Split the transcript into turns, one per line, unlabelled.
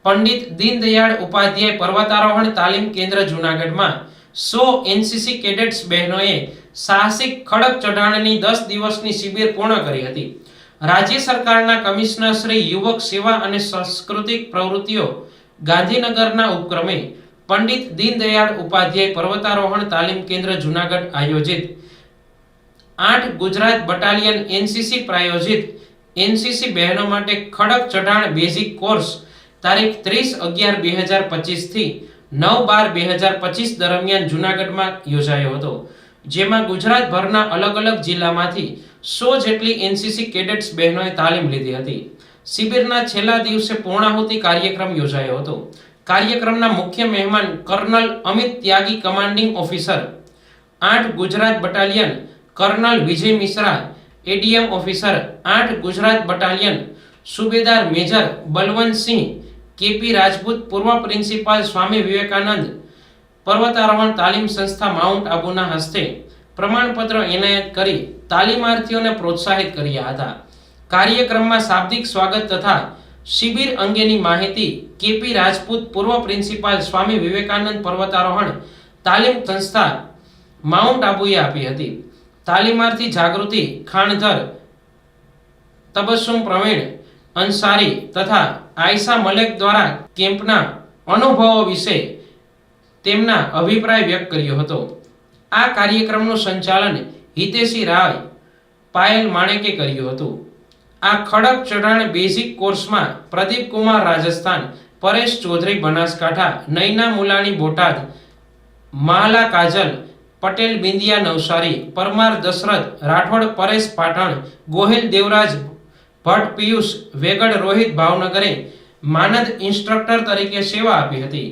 પંડિત દીનદયાળ ઉપાધ્યાય પર્વતારોહણ તાલીમ કેન્દ્ર જૂનાગઢમાં 100 એનસીસી કેડેટ્સ બહેનોએ સાહસિક ખડક ચઢાણની 10 દિવસની શિબિર પૂર્ણ કરી હતી. રાજ્ય સરકારના કમિશનર શ્રી યુવક સેવા અને સાંસ્કૃતિક પ્રવૃત્તિઓ ગાંધીનગરના ઉપક્રમે પંડિત દીનદયાળ ઉપાધ્યાય પર્વતારોહણ તાલીમ કેન્દ્ર જૂનાગઢ આયોજિત 8 ગુજરાત બટાલિયન એનસીસી પ્રાયોજિત એનસીસી બહેનો માટે ખડક ચઢાણ બેઝિક કોર્સ તારીખ 30/11/2025 થી 9/12/2025 દરમિયાન જૂનાગઢમાં યોજાયો હતો, જેમાં ગુજરાતભરના અલગ અલગ જિલ્લામાંથી 100 જેટલી એનસીસી કેડેટ્સ બહેનોએ તાલીમ લીધી હતી. શિબિરના છેલ્લા દિવસે પૂર્ણાહુતિ કાર્યક્રમ યોજાયો હતો. કાર્યક્રમના મુખ્ય મહેમાન colonel Amit Tyagi, commanding officer 8 Gujarat battalion, colonel Vijay Mishra, ADM officer 8 Gujarat battalion, સુબેદાર મેજર બલવંતસિંહ કેપી રાજપૂત, પૂર્વ પ્રિન્સિપાલ સ્વામી વિવેકાનંદ પર્વતારોહણ તાલીમ સંસ્થા માઉન્ટ આબુના હસ્તે પ્રમાણપત્ર એનાયત કરી તાલીમાર્થીઓને પ્રોત્સાહિત કર્યા હતા. કાર્યક્રમમાં શાબ્દિક સ્વાગત તથા શિબિર અંગેની માહિતી કેપી રાજપૂત, પૂર્વ પ્રિન્સિપાલ સ્વામી વિવેકાનંદ પર્વતારોહણ તાલીમ સંસ્થા માઉન્ટ આબુએ આપી હતી. તાલીમાર્થી જાગૃતિ ખાણધર, તબસ્સુમ પ્રવીણ અંસારી તથા આયશા મલેક દ્વારા કેમ્પના અનુભવો વિશે તેમના અભિપ્રાય વ્યક્ત કર્યો હતો. આ કાર્યક્રમનું સંચાલન હિતેશી રાય, પાયલ માણેકે કર્યું હતું. આ ખડક ચઢાણ બેઝિક કોર્સમાં પ્રદીપ કુમાર રાજસ્થાન, પરેશ ચૌધરી બનાસકાંઠા, નૈના મુલાણી બોટાદ, માલા કાજલ પટેલ બિંદિયા નવસારી, પરમાર દશરથ, રાઠોડ પરેશ પાટણ, ગોહિલ દેવરાજ ભટ્ટ પિયુષ, વેગડ રોહિત ભાવનગરે માનદ ઇન્સ્ટ્રક્ટર તરીકે સેવા આપી હતી.